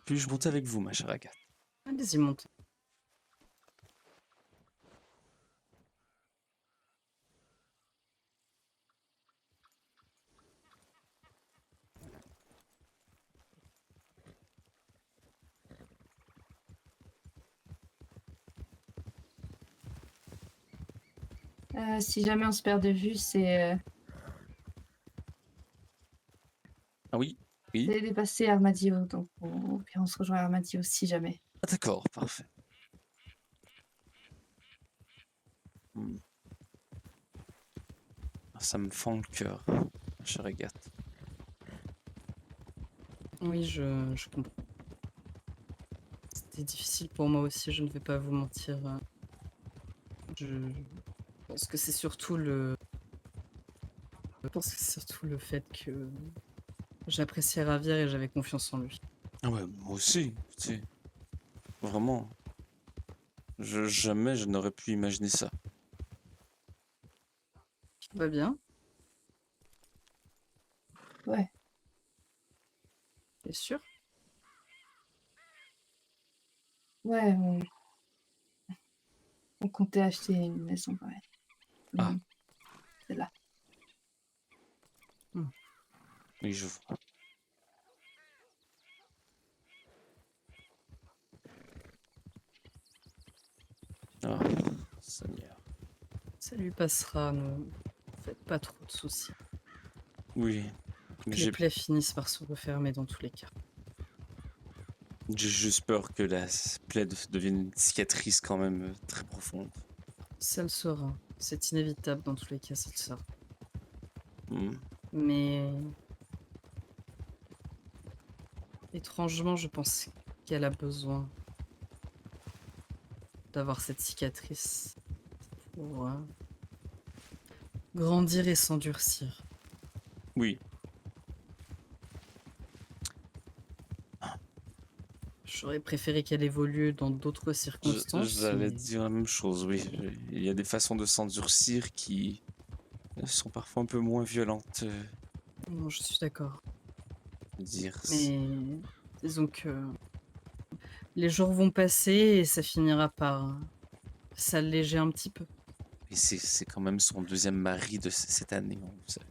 Puis-je monter avec vous, ma chère Agathe? Allez-y, monte. Si jamais on se perd de vue, c'est Ah oui? Oui? dépasser Armadillo. Donc, au pire, on se rejoint à Armadillo si jamais. Ah d'accord, parfait. Hmm. Ça me fend le cœur, ma chère Agathe. Oui, je comprends. C'était difficile pour moi aussi, je ne vais pas vous mentir. Je pense que c'est surtout le fait que j'appréciais Ravière et j'avais confiance en lui. Ah ouais, moi aussi, tu sais. Vraiment. Jamais je n'aurais pu imaginer ça. Tout va bien, Ouais, t'es sûr? ouais, on comptait acheter une maison pareille. Ah. C'est là. Oui, je vois. Ah, Seigneur. Ça lui passera, ne faites pas trop de soucis. Oui, mais Les plaies finissent par se refermer dans tous les cas. j'ai juste peur que la plaie devienne une cicatrice quand même très profonde. Ça le sera, c'est inévitable dans tous les cas, ça le sera. Hmm. Mais étrangement, je pense qu'elle a besoin d'avoir cette cicatrice pour grandir et s'endurcir. Oui, J'aurais préféré qu'elle évolue dans d'autres circonstances. j'allais mais dire la même chose, oui. Il y a des façons de s'endurcir qui sont parfois un peu moins violentes, Non, je suis d'accord. dire. Mais disons que les jours vont passer et ça finira par s'alléger un petit peu. Et c'est quand même son deuxième mari de cette année, hein, vous savez.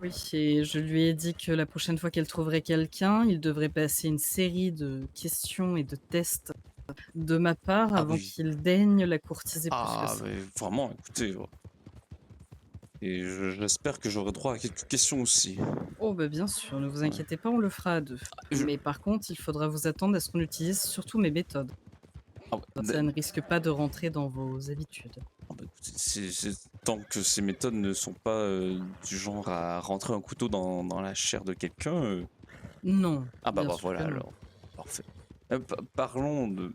Oui, et je lui ai dit que la prochaine fois qu'elle trouverait quelqu'un, il devrait passer une série de questions et de tests de ma part Ah avant oui. qu'il daigne la courtiser plus que Ah, ça. mais vraiment, écoutez. Et j'espère que j'aurai droit à quelques questions aussi. Oh bah bien sûr, ne vous Ouais. inquiétez pas, on le fera à 2. Je- Mais par contre, il faudra vous attendre à ce qu'on utilise surtout mes méthodes. Ah ouais, Ça ne risque pas de rentrer dans vos habitudes. ah bah, écoutez, tant que ces méthodes ne sont pas du genre à rentrer un couteau dans la chair de quelqu'un. Non, Ah bien bah sûr voilà que non. alors. Parfait. Parlons de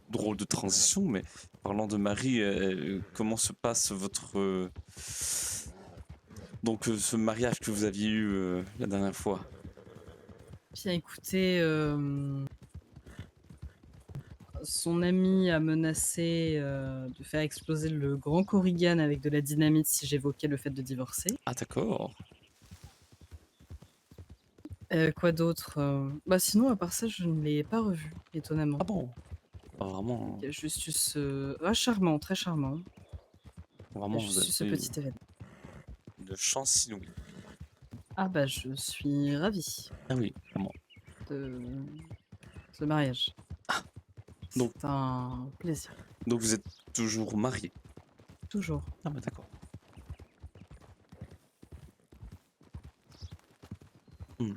drôle de transition, mais parlons de Marie, comment se passe votre donc ce mariage que vous aviez eu la dernière fois? Bien écoutez, son ami a menacé, de faire exploser le grand Korrigan avec de la dynamite si j'évoquais le fait de divorcer. Ah d'accord. Quoi d'autre? Bah, sinon à part ça, je ne l'ai pas revu, étonnamment. Ah bon? Ah, vraiment, Il y a juste eu ce charmant, très charmant. Il y a vraiment vous juste eu ce avez petit événement. une chance inouïe. Ah bah, je suis ravie Ah oui, vraiment. de ce mariage. Donc C'est un plaisir, donc vous êtes toujours mariés? toujours. Ah bah d'accord. Hmm.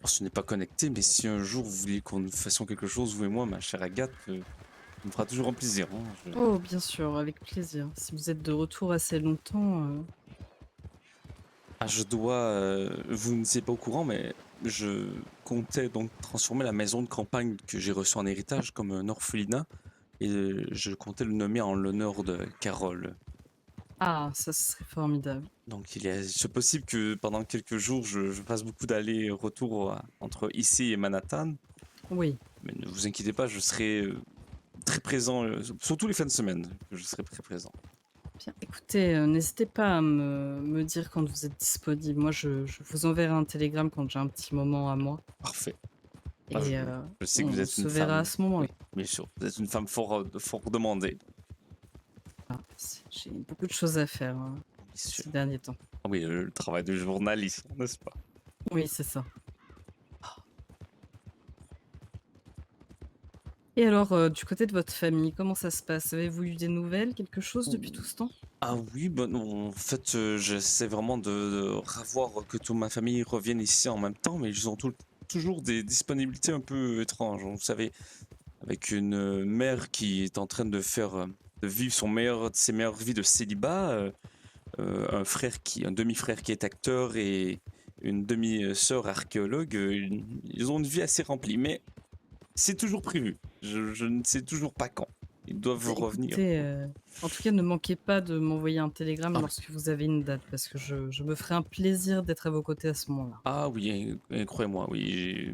Alors, ce n'est pas connecté, mais si un jour vous vouliez qu'on nous fassions quelque chose, vous et moi, ma chère Agathe, ça me fera toujours un plaisir. Hein. Oh bien sûr, avec plaisir. Si vous êtes de retour assez longtemps, Ah, je dois. Vous n'étiez pas au courant, mais je comptais donc transformer la maison de campagne que j'ai reçue en héritage comme un orphelinat et je comptais le nommer en l'honneur de Carole. ah ça serait formidable. Donc c'est possible que pendant quelques jours je fasse beaucoup d'allers-retours entre ici et Manhattan, Oui. mais ne vous inquiétez pas, je serai très présent, surtout les fins de semaine, je serai très présent. Bien, écoutez, n'hésitez pas à me dire quand vous êtes disponible. Moi, je vous enverrai un télégramme quand j'ai un petit moment à moi Parfait. et Ah, je sais que vous on êtes se une verra à femme. ce moment-là. Oui, bien sûr. Vous êtes une femme fort demandée. J'ai beaucoup de choses à faire, Bien sûr. ces derniers temps. Ah oui, le travail de journaliste, n'est-ce pas? Oui, c'est ça. Et alors, du côté de votre famille, comment ça se passe? Avez-vous eu des nouvelles, quelque chose depuis tout ce temps? Ah oui, bah non, en fait, j'essaie vraiment de revoir que toute ma famille revienne ici en même temps, mais ils ont toujours des disponibilités un peu étranges. Vous savez, avec une mère qui est en train de faire, de vivre ses meilleures vies de célibat, un demi-frère qui est acteur et une demi-sœur archéologue, ils ont une vie assez remplie, mais c'est toujours prévu. Je ne sais toujours pas quand. Ils doivent revenir. Écoutez, en tout cas, ne manquez pas de m'envoyer un télégramme Ah oui. lorsque vous avez une date, parce que je me ferai un plaisir d'être à vos côtés à ce moment-là. Ah oui, croyez-moi, oui.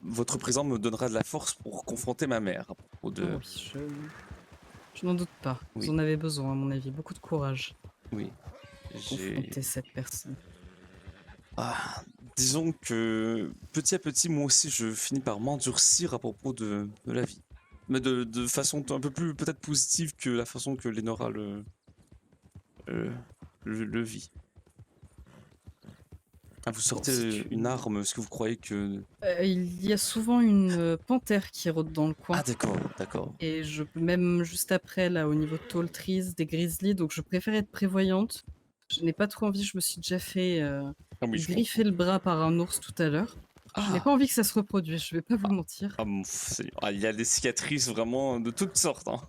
Votre présence me donnera de la force pour confronter ma mère à propos Oh de. oui, je n'en doute pas. Vous Oui, en avez besoin, à mon avis. Beaucoup de courage oui. pour J'ai. confronter cette personne. Ah, disons que petit à petit, moi aussi, je finis par m'endurcir à propos de la vie. Mais de façon un peu plus peut-être positive que la façon que Lenora euh, le vit. Ah, vous Bon, si sortez tu une arme, est-ce que vous croyez que... il y a souvent une, panthère qui rôde dans le coin Ah d'accord, d'accord. et même juste après, là, au niveau de Tall Trees, des grizzlies, donc je préfère être prévoyante. Je n'ai pas trop envie, je me suis déjà fait, Ah oui, je comprends. griffer le bras par un ours tout à l'heure. Je n'ai Ah, pas envie que ça se reproduise, je vais pas vous mentir. il y a des cicatrices vraiment de toutes sortes, hein.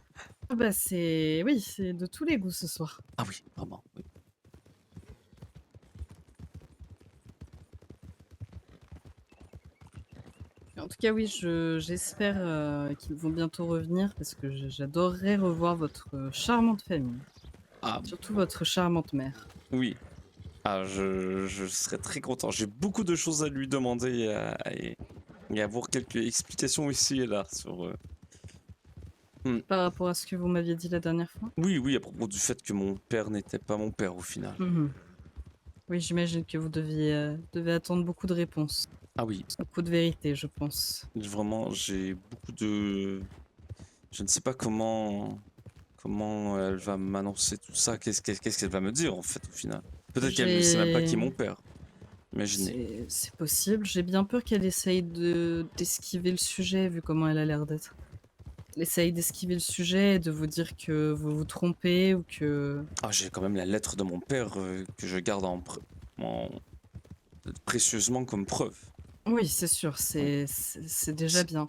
Ah bah, oui, c'est de tous les goûts ce soir. Ah oui, vraiment, oui. En tout cas, oui, j'espère, qu'ils vont bientôt revenir parce que j'adorerais revoir votre, charmante famille, Ah surtout votre charmante mère. oui. Ah, je serais très content. J'ai beaucoup de choses à lui demander et avoir quelques explications ici et là sur... Par rapport à ce que vous m'aviez dit la dernière fois? Oui, oui, à propos du fait que mon père n'était pas mon père au final. Mmh. Oui, j'imagine que vous devez attendre beaucoup de réponses, Ah oui, beaucoup de vérité, je pense. vraiment, j'ai beaucoup de... Je ne sais pas comment elle va m'annoncer tout ça. Qu'est-ce qu'elle va me dire en fait au final? Peut-être qu'elle ne sait même pas qui est J'ai mon père. imaginez. C'est possible. J'ai bien peur qu'elle essaye d'esquiver le sujet, vu comment elle a l'air d'être. Elle essaye d'esquiver le sujet et de vous dire que vous vous trompez ou que... Ah, j'ai quand même la lettre de mon père que je garde en- précieusement comme preuve. Oui, c'est sûr, c'est déjà bien.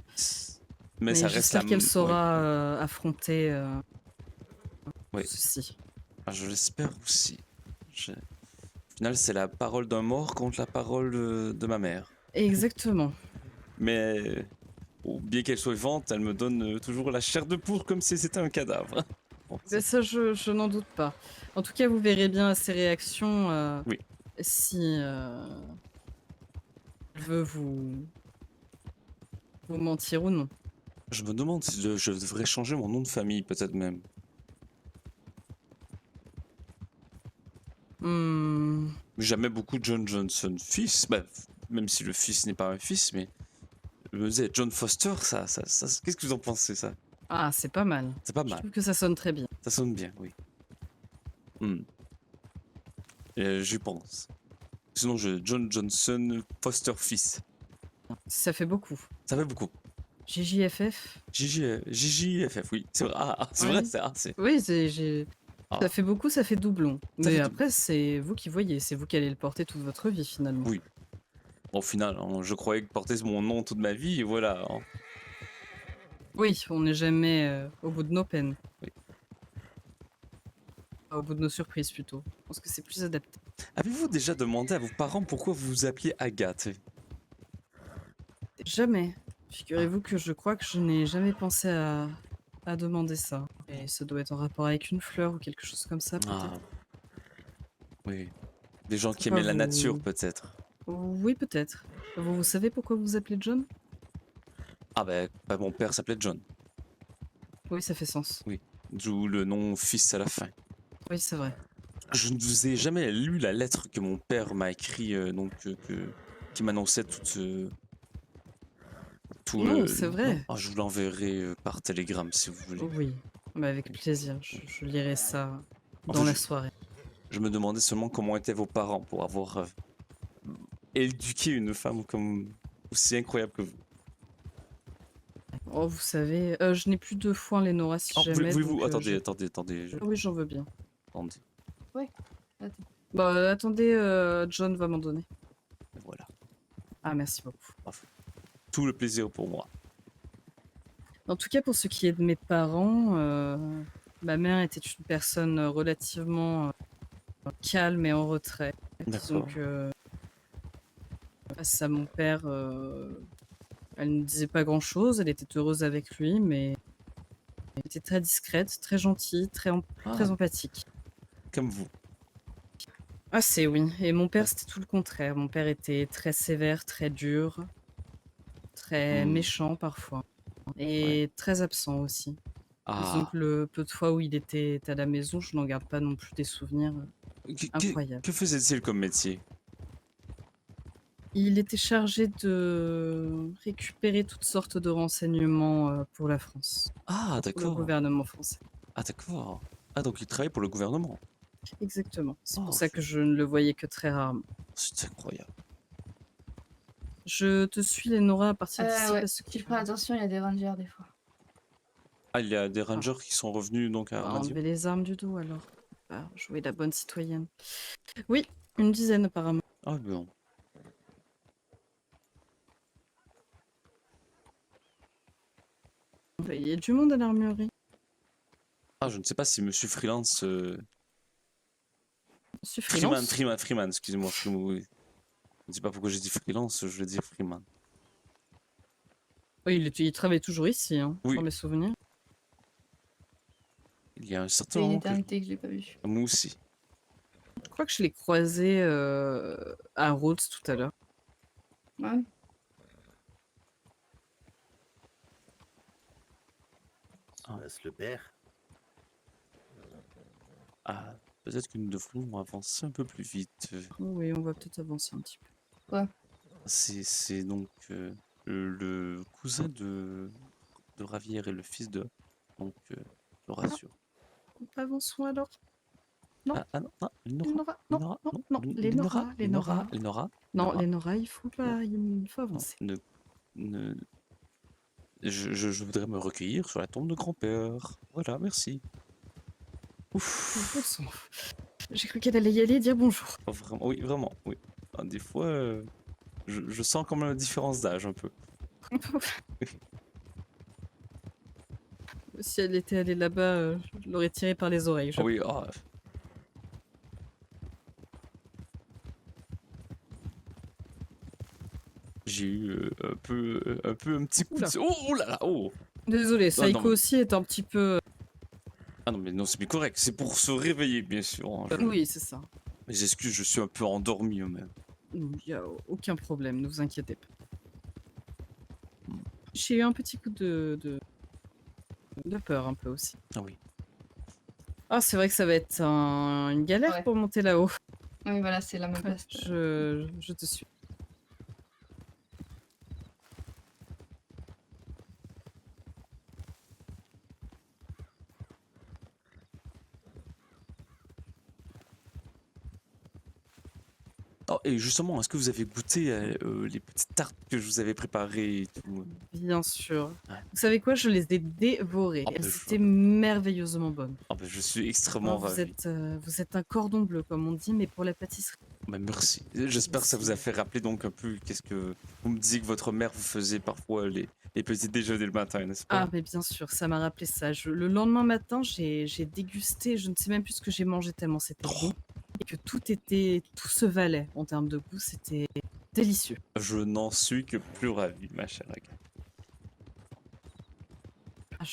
Mais Mais ça reste la... j'espère qu'elle Oui, saura affronter oui. ceci. Ah, je l'espère aussi. Au final, c'est la parole d'un mort contre la parole de ma mère. Exactement. Mais bien qu'elle soit vivante, elle me donne toujours la chair de poule comme si c'était un cadavre. Bon, Mais ça, je n'en doute pas. En tout cas, vous verrez bien à ses réactions Oui. si elle veut vous mentir ou non. Je me demande si je devrais changer mon nom de famille, peut-être même. Hmm. J'aimais beaucoup John Johnson, fils. Bah, même si le fils n'est pas un fils, mais je me disais John Foster, qu'est-ce que vous en pensez, ça? Ah, c'est pas mal. C'est pas Je mal. trouve que ça sonne très bien. Ça sonne bien, oui. J'y pense. Sinon, John Johnson Foster fils. Ça fait beaucoup. Ça fait beaucoup. JJFF? JJFF, oui. C'est vrai, c'est Ouais. vrai, c'est... Oui, Ah. ça fait beaucoup, ça fait doublon. Ça Mais fait après, c'est vous qui voyez, c'est vous qui allez le porter toute votre vie finalement. Oui. Au final, hein, je croyais que porter mon nom toute ma vie, et voilà. Hein. Oui, on n'est jamais au bout de nos peines. Oui. Au bout de nos surprises plutôt. Je pense que c'est plus adapté. Avez-vous déjà demandé à vos parents pourquoi vous vous appeliez Agathe? Jamais. Figurez-vous que je crois que je n'ai jamais pensé à demander ça. Et ça doit être en rapport avec une fleur ou quelque chose comme ça, Ah, peut-être. oui. Des gens qui Pourquoi aimaient la nature, vous... peut-être. Oui, peut-être. Vous savez pourquoi vous vous appelez John? Ah ben, mon père s'appelait John. Oui, ça fait sens. D'où le nom fils à la fin. Oui, c'est vrai. Je ne vous ai jamais lu la lettre que mon père m'a écrit, qui m'annonçait tout. Non, c'est Non. vrai. Ah, je vous l'enverrai par télégramme si vous voulez. Oui, mais avec plaisir. Je lirai ça En dans fait, la soirée. je me demandais seulement comment étaient vos parents pour avoir éduqué une femme comme aussi incroyable que vous. Oh, vous savez, je n'ai plus de foi en les Nora si Oh, jamais. voulez-vous... Donc, Attendez, attendez. Ah oui, j'en veux bien. Attendez. Attends. Bah, attendez, John va m'en donner. Voilà. Ah, merci beaucoup. Tout le plaisir pour moi. En tout cas, pour ce qui est de mes parents, ma mère était une personne relativement calme et en retrait. Disons D'accord. que face à mon père, elle ne disait pas grand-chose. Elle était heureuse avec lui, mais elle était très discrète, très gentille, très Ah, empathique. comme vous. Ah, c'est oui. Et mon père, c'était tout le contraire. Mon père était très sévère, très dur, très méchant parfois, et très absent aussi. Disons Ah. que le peu de fois où il était à la maison, je n'en garde pas non plus des souvenirs incroyables. Que faisait-il comme métier? Il était chargé de récupérer toutes sortes de renseignements pour la France, Ah, pour le d'accord. gouvernement français. Ah, d'accord. Ah, donc il travaille pour le gouvernement. Exactement. C'est pour Oh, ça que je ne le voyais que très rarement. c'est incroyable. Je te suis, Lénora, à partir d'ici Ouais, parce que tu feras attention, il y a des rangers des fois. Ah, il y a des rangers qui sont revenus donc on à va Radio. enlever les armes du dos alors. On va jouer la bonne citoyenne. Oui, une dizaine apparemment. Ah, bon. Il y a du monde à l'armurerie. Ah, je ne sais pas si Monsieur Freelance. Monsieur Freeman, Freelance. Freeman, excusez-moi. Oui. Je ne sais pas pourquoi j'ai dit freelance, je veux dire Freeman. Oui, il travaille toujours ici, hein, Oui. dans mes souvenirs. Il y a un certain C'est une moment que éternité que je l'ai pas vu. moi aussi. Je crois que je l'ai croisé à Rhodes tout à l'heure. Ouais. Laisse le père. Ah, peut-être que nous devrions avancer un peu plus vite. Oui, on va peut-être avancer un petit peu. C'est donc le cousin de Ravière et le fils de Horatio. Avançons alors. Non. Non, Les Lenora, Nora, non, Lenora, non, non, non, les Nora, les Nora. Lenora, Non, Lenora, les Nora, il faut pas, il faut non, avancer. ne, je voudrais me recueillir sur la tombe de grand-père. Voilà, merci. Bon Ouf. sang. J'ai cru qu'elle allait y aller et dire bonjour. Oh, vraiment, oui, vraiment, oui. Ah, des fois, je sens quand même la différence d'âge un peu. Si elle était allée là-bas, je l'aurais tirée par les oreilles. Ah oui, ah. J'ai eu un petit coup Oula. de... Oh là là, oh. Désolée, Ah, non, Saiko mais- aussi est un petit peu. Ah non, mais non, c'est bien correct, c'est pour se réveiller, bien sûr. Hein, Oui, c'est ça. Mes excuses, je suis un peu endormi même. Il n'y a aucun problème, ne vous inquiétez pas. J'ai eu un petit coup de peur un peu aussi. Ah oui. Ah, c'est vrai que ça va être une galère Ouais. pour monter là-haut. Oui, voilà, c'est la même Ouais, place. je te suis. Oh, et justement, est-ce que vous avez goûté les petites tartes que je vous avais préparées et tout? Bien sûr. Ouais. Vous savez quoi? Je les ai dévorées. Oh, bah, Elles je- étaient merveilleusement bonnes. Ah bah, je suis extrêmement Vous ravi. vous êtes un cordon bleu, comme on dit, mais pour la pâtisserie. Bah, merci. J'espère que ça vous a fait rappeler donc un peu qu'est-ce que vous me disiez que votre mère vous faisait parfois les petits déjeuners le matin, n'est-ce Ah, pas? mais bien sûr, ça m'a rappelé ça. Le lendemain matin, j'ai dégusté, je ne sais même plus ce que j'ai mangé tellement c'était bon. Et que tout se valait en termes de goût, c'était délicieux. Je n'en suis que plus ravi, ma chère Agathe. Ah,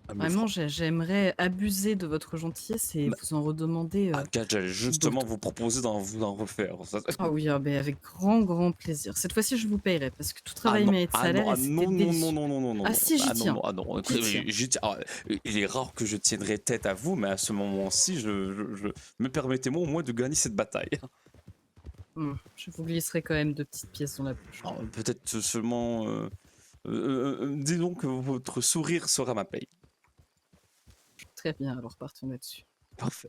Ah, mais vraiment, j'aimerais abuser de votre gentillesse et Bah, vous en redemander. Agathe, j'allais justement vous proposer d'en refaire. Ah oui, ah ben avec grand plaisir. Cette fois-ci, je vous payerai parce que tout travail non, mérite salaire et c'était délicieux. non, Ah si, j'y non, tiens. non, ah non, J'y tiens. j'y tiens. Ah, il est rare que je tiendrai tête à vous, mais à ce moment-ci, me permettez-moi au moins de gagner cette bataille. Je vous glisserai quand même 2 petites pièces dans la poche. Alors, peut-être seulement, dis donc que votre sourire sera ma paye. Très bien, alors partons là-dessus. Parfait.